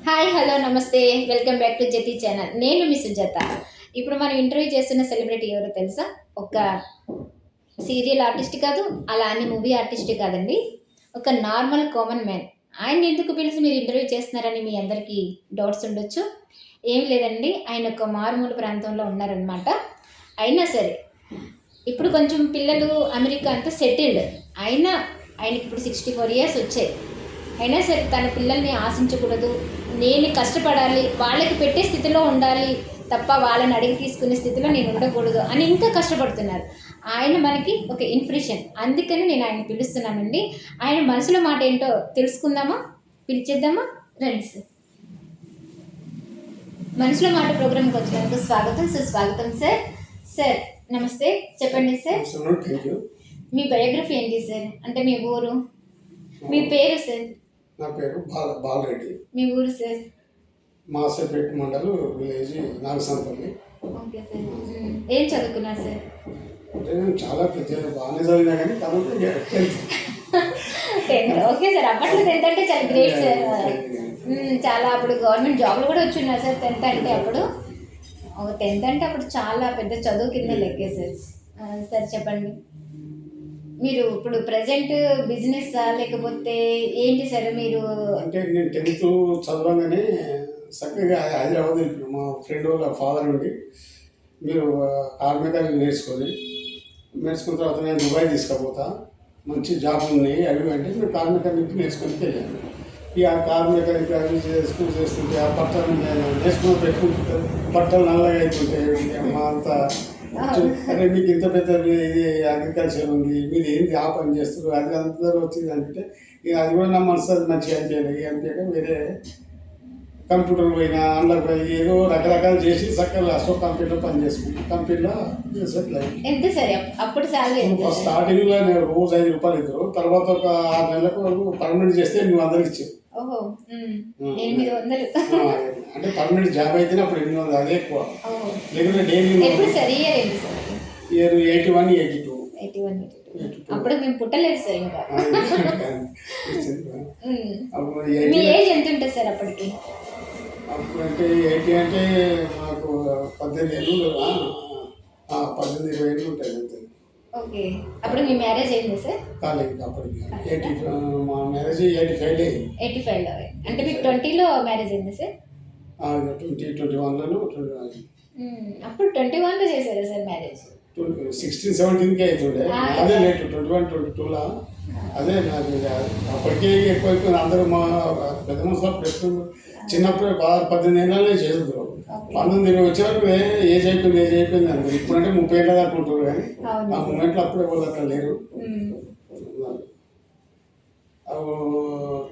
Hi hello నమస్తే welcome back to జతి channel. నేను మీ సుజాత. ఇప్పుడు మనం ఇంటర్వ్యూ చేస్తున్న సెలబ్రిటీ ఎవరో తెలుసా? ఒక సీరియల్ ఆర్టిస్ట్ కాదు, అలా అని మూవీ ఆర్టిస్ట్ కాదండి. ఒక నార్మల్ కామన్ మ్యాన్. ఆయన ఎందుకు పిలిచి మీరు ఇంటర్వ్యూ చేస్తున్నారని మీ అందరికీ డౌట్స్ ఉండొచ్చు. ఏం లేదండి, ఆయన ఒక మారుమూల ప్రాంతంలో ఉన్నారనమాట. అయినా సరే ఇప్పుడు కొంచెం పిల్లలు అమెరికా అంతా సెటిల్డ్. ఆయనకి ఇప్పుడు 64 years వచ్చాయి. అయినా సరే తన పిల్లల్ని ఆశించకూడదు, నేను కష్టపడాలి, వాళ్ళకి పెట్టే స్థితిలో ఉండాలి తప్ప వాళ్ళని అడిగి తీసుకునే స్థితిలో నేను ఉండకూడదు అని ఇంకా కష్టపడుతున్నారు. ఆయన మనకి ఒక ఇన్స్పిరేషన్. అందుకని నేను ఆయన పిలుస్తున్నానండి. ఆయన మనసులో మాట ఏంటో తెలుసుకుందామా? పిలిచేద్దామా? రండి సార్. మనసులో మాట ప్రోగ్రామ్కి వచ్చినందుకు స్వాగతం, సుస్వాగతం సార్. సార్ నమస్తే, చెప్పండి సార్. మీ బయోగ్రఫీ ఏంటి సార్? అంటే మీ ఊరు, మీ పేరు సార్? నా పేరు బాలరెడ్డి. మీ ఊరు సార్? మాసపేట మండలం, విలేజ్ నాగసంపల్లి. Okay sir. ఏం చదువుకున్నారు సార్? అంటే నేను చాలా బాగానే చదివినా కానీ కాబట్టి 10th. Okay sir. అప్పట్లో 10th అంటే చాలా గ్రేట్ సార్. చాలా అప్పుడు గవర్నమెంట్ జాబ్లు కూడా వచ్చున్నారు సార్ 10th అంటే. అప్పుడు 10th అంటే అప్పుడు చాలా పెద్ద చదువు కింద లెక్కే సార్. సార్ చెప్పండి, మీరు ఇప్పుడు ప్రజెంట్ బిజినెస్ లేకపోతే ఏంటి సార్ మీరు? అంటే నేను 10th చదవగానే చక్కగా హైదరాబాద్ వెళ్ళిపోయాను. మా ఫ్రెండ్ వాళ్ళ ఫాదర్ నుండి మీరు కార్ మెకానిక్ నేర్చుకున్న తర్వాత నేను దుబాయ్ తీసుకుపోతా, మంచి జాబ్ ఉన్నాయి అవి అంటే మీరు కార్ మెకానిక్ నేర్చుకొని వెళ్ళాను. ఇక ఆ కార్ మెకానిక్ అవి చేస్తుంటే ఆ బట్టలు నేర్చుకుని పెట్టుకుంటుంటారు, బట్టలు నల్లగా అవుతుంటాయి. మా అంతా అరే మీకు ఇంత పెద్ద అగ్రికల్చర్ ఉంది, మీరు ఏంటి ఆ పని చేస్తారు, అది అందరూ వచ్చింది అంటే ఇక అది కూడా నా మనసు అది మంచిగా అనిపించలేదు. అనిపించక వేరే కంప్యూటర్ పోయినా అందులో పోయి ఏదో రకరకాలు చేసి చక్కగా అశోక్ కంప్యూటర్ పని చేసుకుంటాను. కంపెనీలో సెటిల్ అయ్యి ఎంత సరే అప్పుడు శాలరీ స్టార్టింగ్లో నేను రోజు 5 రూపాయలు ఇద్దరు, తర్వాత ఒక 6 నెలలకు పర్మనెంట్ చేస్తే 800 ఇచ్చారు. ఓహో 800 అంటే పర్మనెంట్ జాబ్ అయితేనే అప్పుడు 800, అదే ఎక్కువ. లేకుంటే డైలీ ఇయర్ 81, 82. అప్పుడు మేము పుట్టలేదు సార్. ఇంకా మీ ఏజ్ ఎంత ఉంటుంది సార్ అప్పటికి? అప్పుడు అంటే 80 అంటే నాకు 18 ఏళ్ళు, 18, 20 ఏళ్ళు ఉంటాయి అంతే. ఓకే. అప్పుడు మీ మ్యారేజ్ అయింది సార్? కాలేదు అప్పటికి. మా మ్యారేజ్ 85 85లో. అంటే మీకు 20లో మ్యారేజ్ అయింది సార్? 2021లో. అప్పుడు 21లో చేశారా సార్ మ్యారేజ్? 16, 17కి అవుతుండే, అదే లేట్ 21, 22లో. అదే నాకు అప్పటికే ఎక్కువ అయిపోయింది. అందరూ మా పెద్ద మనసులో ప్రశ్నలు చిన్నప్పుడు 18 ఏళ్ళనే చేస్తుంటారు. 19 వచ్చే వరకు ఏజ్ అయిపోయింది అందరు. ఇప్పుడంటే 30 ఏళ్ళ దాకా ఉంటారు, కానీ ఆ మూమెంట్లో అప్పుడు ఎవరు అక్కడ లేరు.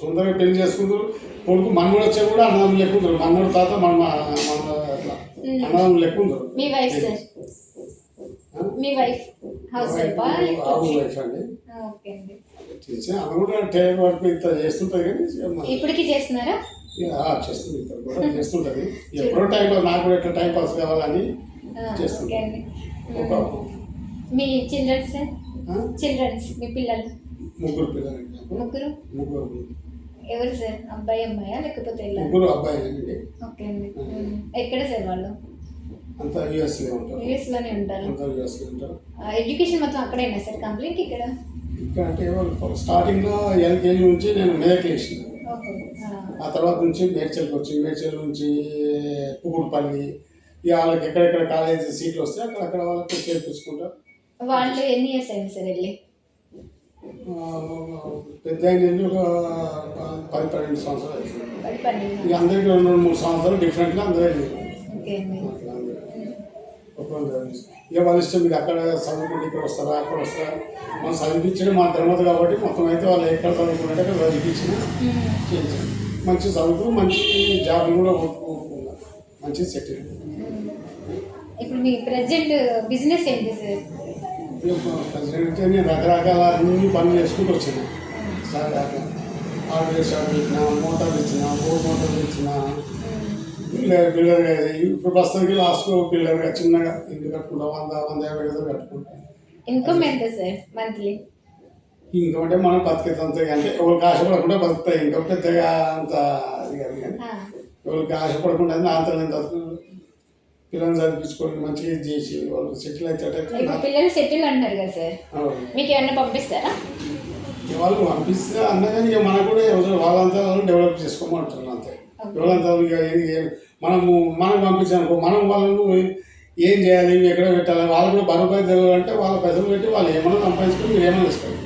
తొందరగా పెళ్లి చేసుకుంటారు. కొడుకు మనోడు వచ్చా కూడా అన్నదమ్ములు లెక్కుంటారు. మనోడు తాత మన అట్లా అన్నదమ్ములు లెక్కుంటారు. మీ వైఫ్ సార్? మీ వైఫ్ హౌస్ వైఫ్ అండి. ఓకే అండి. ఆమె కూడా టైలర్ వర్క్ ఇంత చేస్తుంటుంది, కానీ ఇప్పటికీ చేస్తున్నారా? చేస్తుంది, ఇక్కడ కూడా చేస్తుంటుంది. ఎప్పుడో టైం పాస్, నాకు కూడా ఎట్లా టైం పాస్ కావాలని చేస్తుంది. మీ చిల్డ్రన్స్ మీ పిల్లలు? ముగ్గురు పిల్లలు. ముగ్గురు. ఎవరు సార్? అబ్బాయి అమ్మాయా లేకపోతే? ముగ్గురు అబ్బాయిలండి. ఓకే అండి. ఎక్కడ సార్ వాళ్ళు? అంతా యూఎస్లో ఉంటారు. యూఎస్లోనే ఉంటారు. అంతా యూఎస్లో ఉంటారు. ఎడ్యుకేషన్ మొత్తం అక్కడైనా సార్ కంప్లీట్? ఇక్కడ అంటే స్టార్టింగ్లో ఎల్కేజీ నుంచి నేను మెదక్ వేసిన, ఆ తర్వాత నుంచి మేడ్చల్ నుంచి పువ్వులపల్లి, వాళ్ళకి ఎక్కడెక్కడ కాలేజీ సీట్లు వస్తే అక్కడ వాళ్ళకి చేర్పించుకుంటారు. వాళ్ళు ఎన్ని ఇయర్స్ అయింది సార్ వెళ్ళి? పెద్ద అయిన ఒక 10-12 సంవత్సరాలు అవుతుంది. ఇక అందరికి 2-3 సంవత్సరాలు డిఫరెంట్గా అందరూ ఇక వాళ్ళ ఇష్టం. మీరు అక్కడ చదువుకుంటే ఇక్కడ వస్తారా అక్కడ వస్తారా, మనం చదివించడం మా ధర్మత కాబట్టి మొత్తం అయితే వాళ్ళు ఎక్కడ చదువుకుంటే అక్కడ చదివించిన చేయించారు. మంచి చదువుకు మంచి జాబ్ కూడా కోరుకున్నారు, మంచి సెటిల్. ఇప్పుడు మీ ప్రెజెంట్ బిజినెస్ ఏంటి సార్? ప్రెసిడెంట్ నేను రకరకాల అన్ని పనులు వేసుకుంటూ వచ్చినా. హార్డ్వేర్ షాప్ ఇచ్చిన, మోటార్లు ఇచ్చిన, బోర్ మోటార్లు ఇచ్చిన, పిల్లర్గా. ఇప్పుడు ప్రస్తుతానికి లాస్ట్ పిల్లర్గా చిన్నగా ఇల్లు కట్టుకుంటా 100-150 గజాలు కట్టుకుంటాం. ఇన్కమ్ ఎంత సార్ మంత్లీ? ఇన్కమ్ అంటే మనం బతికేది అంతే, అంటే ఎవరికి ఆశపడకుండా బతుకుతాయి. ఇంకా పెద్దగా అంత అది కాదు, కానీ ఎవరికి ఆశపడకుండా నా అంతా నేను పిల్లల్ని చదివించుకొని మంచిగా ఇది చేసి వాళ్ళు సెటిల్ ఇప్పుడు అయితే పిల్లలు సెటిల్ అంటారు కదా సార్, మీకు ఏమన్నా పంపిస్తారా? వాళ్ళు పంపిస్తే అన్నా కానీ ఇక మనకు కూడా వాళ్ళంతా డెవలప్ చేసుకోమంటున్నాం అంతే. ఎవరంతా ఇక మనం పంపించామనుకో మనం వాళ్ళను ఏం చేయాలి ఎక్కడ పెట్టాలి వాళ్ళు కూడా బరువుపై తెలియాలంటే వాళ్ళ పైసలు పెట్టి వాళ్ళు ఏమైనా సంపాదించుకొని మీరు ఏమైనా తీసుకోండి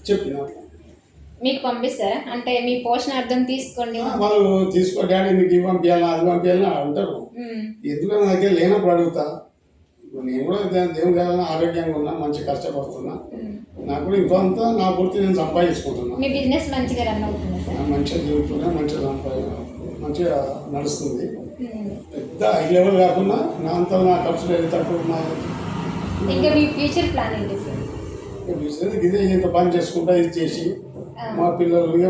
చెప్పిన మీకు పంపిస్తారా? అంటే మీ పోషణార్థం తీసుకోండి. వాళ్ళు తీసుకో డాడీ నీకు ఇవి పంపించాలా అది పంపించాలని అంటారు. ఎందుకంటే నా దగ్గర లేనప్పుడు అడుగుతా. ఇప్పుడు నేను కూడా దేవుని దేవాలని ఆరోగ్యంగా ఉన్నా, మంచి కష్టపడుతున్నా. నాకు కూడా ఇంకో అంతా నా పూర్తి నేను సంపాదించుకుంటున్నా. మీ బిజినెస్ మంచిగా రన్ అవుతుంది సార్? మంచిగా తిరుగుతున్నా, మంచిగా మంచిగా నడుస్తుంది. పెద్ద హై లెవెల్ కాకుండా నా అంతా నా ఖర్చులు ఏది తక్కువ ఉన్నాయి. ఇంకా మీ ఫ్యూచర్ ప్లాన్ ఏంటి సార్? బిజినెస్ ఇదే ఇంత పని చేసుకుంటా ఇది చేసి మా పిల్లలు ఇంకా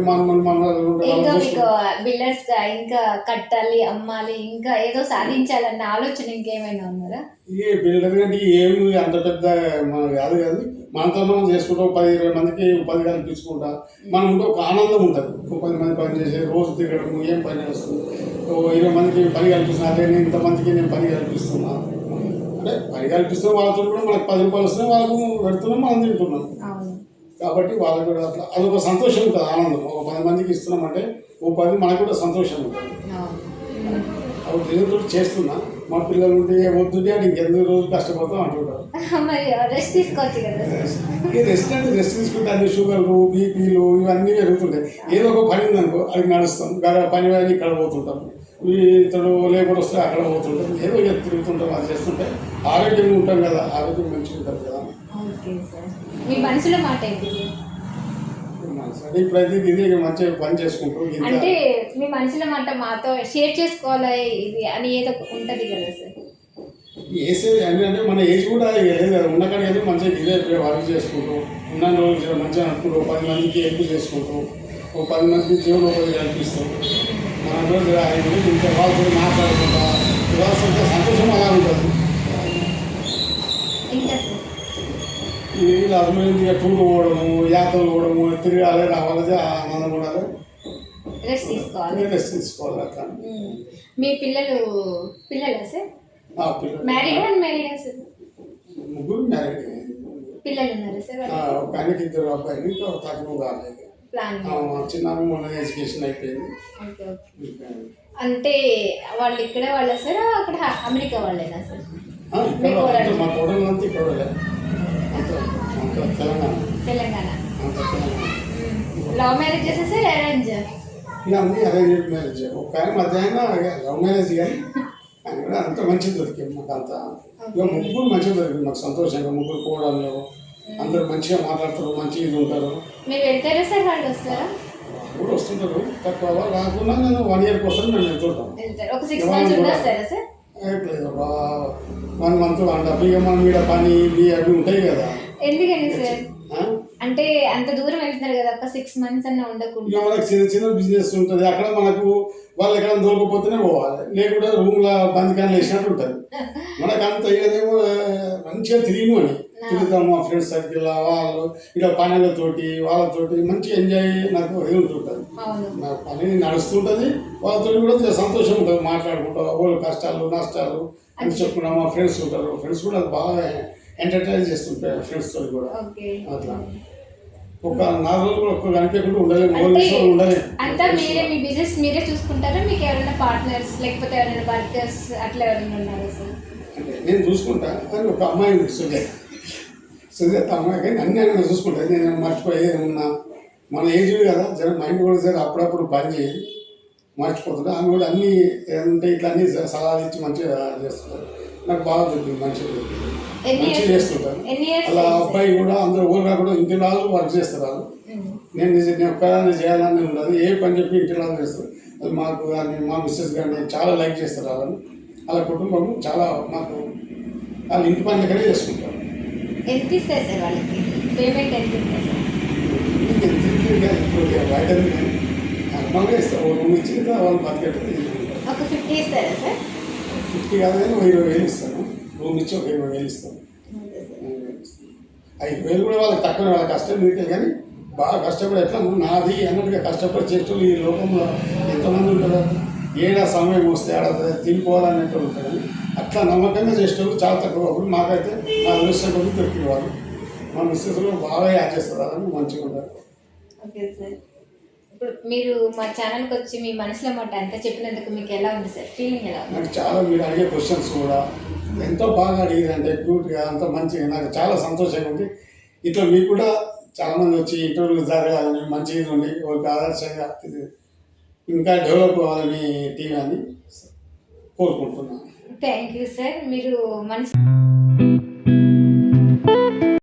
మీకు బిల్డర్స్ గా ఇంకా కట్టాలి, అమ్మాలి, ఇంకా ఏదో సాధించాలన్న ఆలోచన ఇంకేమైనా ఉన్నారా? ఈ బిల్డర్ అంటే ఏమి అంత పెద్ద మన కాదు కానీ మనతో మనం చేసుకుంటాం. 10-20 మందికి ఉపాధి కల్పించుకుంటా మనం ఉంటే ఒక ఆనందం ఉంటుంది. 10 మంది పని చేసి రోజు తిరగడం ఏం పని చేస్తుంది. 20 మందికి పని కల్పిస్తున్నా, అదే నేను ఇంతమందికి నేను పని కల్పిస్తున్నా అంటే పని కల్పిస్తున్నా వాళ్ళతో కూడా మనకు 10 రూపాయలు వస్తున్నాయి, వాళ్ళకు పెడుతున్నాం, మనం తింటున్నాం. కాబట్టి వాళ్ళకి కూడా అట్లా అదొక సంతోషం ఉంటుంది, ఆనందం. ఒక 10 మందికి ఇస్తున్నామంటే ఓ 10 మనకు కూడా సంతోషం ఉంటుంది. అవి దేవుడితో చేస్తున్నా. మా పిల్లలు ఉంటే వద్దు అంటే ఇంకెందుకు రోజులు కష్టపడతాం అంటుంటారు. రెస్ట్ తీసుకోవచ్చు కదా. రెస్ట్ అంటే రెస్ట్ తీసుకుంటే అన్ని షుగర్లు బీపీలు ఇవన్నీ జరుగుతుంటాయి. ఏదో ఒక పని ఉందనుకో అది నడుస్తాం, పని వాడి ఇక్కడ పోతుంటాం, ఇతడు లేబర్ వస్తే అక్కడ పోతుంటాం, ఏదో తిరుగుతుంటాం, అది చేస్తుంటే ఆరోగ్యంగా ఉంటాం కదా, ఆరోగ్యం మంచిగా ఉంటుంది కదా. మీ మనసులో మాట ఏంటి? ఇప్పుడైతే ఇది మంచిగా పని చేసుకుంటాం. అంటే మీ మనసులో మాట మాతో షేర్ చేసుకోవాలి ఇది అని ఏదో ఉంటుంది కదా సార్? ఏసే అంటే మన ఏజ్ కూడా లేదు కదా, ఉన్నకాడికి మంచిగా ఇదే వర్క్ చేసుకుంటాం. ఉన్న రోజులు మంచిగా అనుకుంటాం, 10 మందికి హెల్ప్ చేసుకుంటాం, ఒక 10 మందికి జీవనోపాధి కల్పిస్తాం. మన రోజు ఇంకా వాళ్ళతో మాట్లాడుకుంటా ఇవ్వాల్సిన సంతోషం అలా ఉంటుంది. ఇంకా వీళ్ళు అభివృద్ధిగా టూర్ పోవడము, యాత్రలు పోవడము, తిరగాలి, రావాలి, ఆనందం ఉండాలి, రెస్ట్ తీసుకోవాలి అట్లా. మీ పిల్లలా సార్? మ్యారీడా అన్మ్యారీడా సార్? ముగ్గురు మ్యారీడ్. పిల్లలు ఉన్నారా సార్? ఒక ఆయనకి 2 అబ్బాయిలు, ఇంకా తక్కువ కాలేదు. చిన్న మొన్న ఎడ్యుకేషన్ అయిపోయింది. అంటే వాళ్ళు ఇక్కడ వాళ్ళ సార్ అక్కడ అమెరికా వాళ్ళేనా సార్? ఇక్కడ మా కోడలు అంతా ఇక్కడ Telangana. Love marriage sir arrange? ఇక అన్నీ అరేంజ్ మ్యారేజ్. ఒక ఆయన మధ్యాహ్నం లవ్ మ్యారేజ్ కానీ ఆయన కూడా అంత మంచిగా దొరికింది మాకు. అంతా ఇక ముగ్గురు మంచిగా దొరికింది మాకు, సంతోషంగా. ముగ్గురు కోడళ్ళు అందరూ మంచిగా మాట్లాడతారు, మంచిగా ఇది ఉంటారు. మీరు వెళ్తారా సార్? వాళ్ళు వస్తారా? కూడా వస్తుంటారు, తక్కువ రాకుండా నేను 1 year కోసం మేము వెళ్తుంటాం. ఒక 6 months ఉంటారా సార్? లేదు, ఒక 1 month అంటే ఇక మనం ఇక్కడ పని ఇవి అవి ఉంటాయి కదా. ఎందుకని సార్? అంటే అంత దూరం వెళ్తున్నారు కదా, ఒక 6 months అన్న ఉండకుండా. ఇక మనకు చిన్న చిన్న బిజినెస్ ఉంటుంది అక్కడ. మనకు వాళ్ళు ఎక్కడ దొరకపోతేనే పోవాలి, లేకుంటే రూమ్లో బందికాయలు వేసినట్టు ఉంటుంది. మనకు అంత ఇదేమో మంచిగా తిరుగుతాము. మా ఫ్రెండ్స్ సర్కిల్ వాళ్ళు ఇలా పనులతోటి వాళ్ళతోటి మంచిగా ఎంజాయ్ నాకు ఇది ఉంటుంటుంది. నా పని నడుస్తుంటుంది, వాళ్ళతో కూడా సంతోషం ఉంటుంది. మాట్లాడుకుంటాం వాళ్ళ కష్టాలు నష్టాలు అని చెప్పుకున్నాం. మా ఫ్రెండ్స్ ఉంటారు, ఫ్రెండ్స్ కూడా బాగా ఎంటర్టైన్ చేస్తుంటారు ఫ్రెండ్స్ తోటి కూడా. అట్లా ఒక 4 రోజులు కూడా ఒక్క కనిపించకుండా ఉండలేము, ఉండలేము. అంతా మీరే మీ బిజినెస్ మీరే చూసుకుంటారా? మీకు ఎవరైనా పార్ట్నర్స్ లేకపోతే ఎవరైనా వర్కర్స్ అట్లా ఎవరైనా ఉన్నారా సార్? అంటే నేను చూసుకుంటా, కానీ ఒక అమ్మాయి ఉంది సుజాత అమ్మాయి, కానీ అన్నీ ఆయన చూసుకుంటాను. నేను మర్చిపోయే ఉన్నా మన ఏజ్ కదా, జర మైండ్ కూడా సరే అప్పుడప్పుడు పని చేయి మర్చిపోతుంటా. ఆమె కూడా అన్నీ అంటే ఇట్లా అన్నీ సలహాలు ఇచ్చి మంచిగా చేస్తుంటారు. నాకు బాగా దొరికింది, మంచిగా చేస్తుంటారు. అలా అబ్బాయి కూడా అందరూ ఊరు కాకుండా ఇంటి వాళ్ళు వర్క్ చేస్తారు. వాళ్ళు నేను ఒక్కదాన్ని చేయాలని ఉండదు, ఏ పని చెప్పి ఇంటి వాళ్ళు చేస్తారు. అది మాకు కానీ మా మిస్సెస్ కానీ చాలా లైక్ చేస్తారు వాళ్ళని. వాళ్ళ కుటుంబం చాలా మాకు వాళ్ళు ఇంటి పని దగ్గరే చేసుకుంటారు. ఎంత ఇస్తారు సార్ వాళ్ళకి పేమెంట్? ఎంత ఇస్తారు? ఇప్పుడు బయట నార్మల్గా ఇస్తారు, ఒక రూమ్ ఇచ్చి వాళ్ళు బతికేటది. ఒక 50 ఇస్తారా సార్? 50 కాదు కానీ 20,000 ఇస్తాను. రూమ్ ఇచ్చి ఒక 20,000 ఇస్తాను. 5,000 కూడా వాళ్ళకి తక్కువ, వాళ్ళ కష్టం మీకే. కానీ బాగా కష్టపడి ఎట్లా నాది అన్నట్టుగా కష్టపడి చేస్తూ ఈ లోకంలో ఎంతమంది ఉంటారు. ఏడ సమయం వస్తే ఆడ తినిపోవాలనేట్టు ఉంటాడని అట్లా నమ్మకంగా చేసేటప్పుడు చాలా తక్కువ. అప్పుడు మాకైతే నా దృష్టి కొద్ది దొరికేవాళ్ళు. మా మిస్సెస్లో బాగా యాడ్ చేస్తారు, మంచిగా ఉంటారు. Okay sir. ఇప్పుడు మీరు మా ఛానల్కి వచ్చి మీ మనసులో మాట అంతా చెప్పినందుకు మీకు ఎలా ఉంది సార్? ఫీలింగ్ ఎలా ఉంది? నాకు చాలా మీరు అడిగే క్వశ్చన్స్ కూడా ఎంతో బాగా అడిగారంటే క్యూట్గా, అంత మంచిగా, నాకు చాలా సంతోషంగా ఉంది. ఇట్లా మీకు కూడా చాలామంది వచ్చి ఇంటర్వ్యూలు జరగాలని, మంచిగా ఉండి వాళ్ళకి ఆదర్శంగా ఇది ఇంకా డెవలప్ కావాలని టీవీ అని కోరుకుంటున్నాను. Thank you sir. మీరు మనసు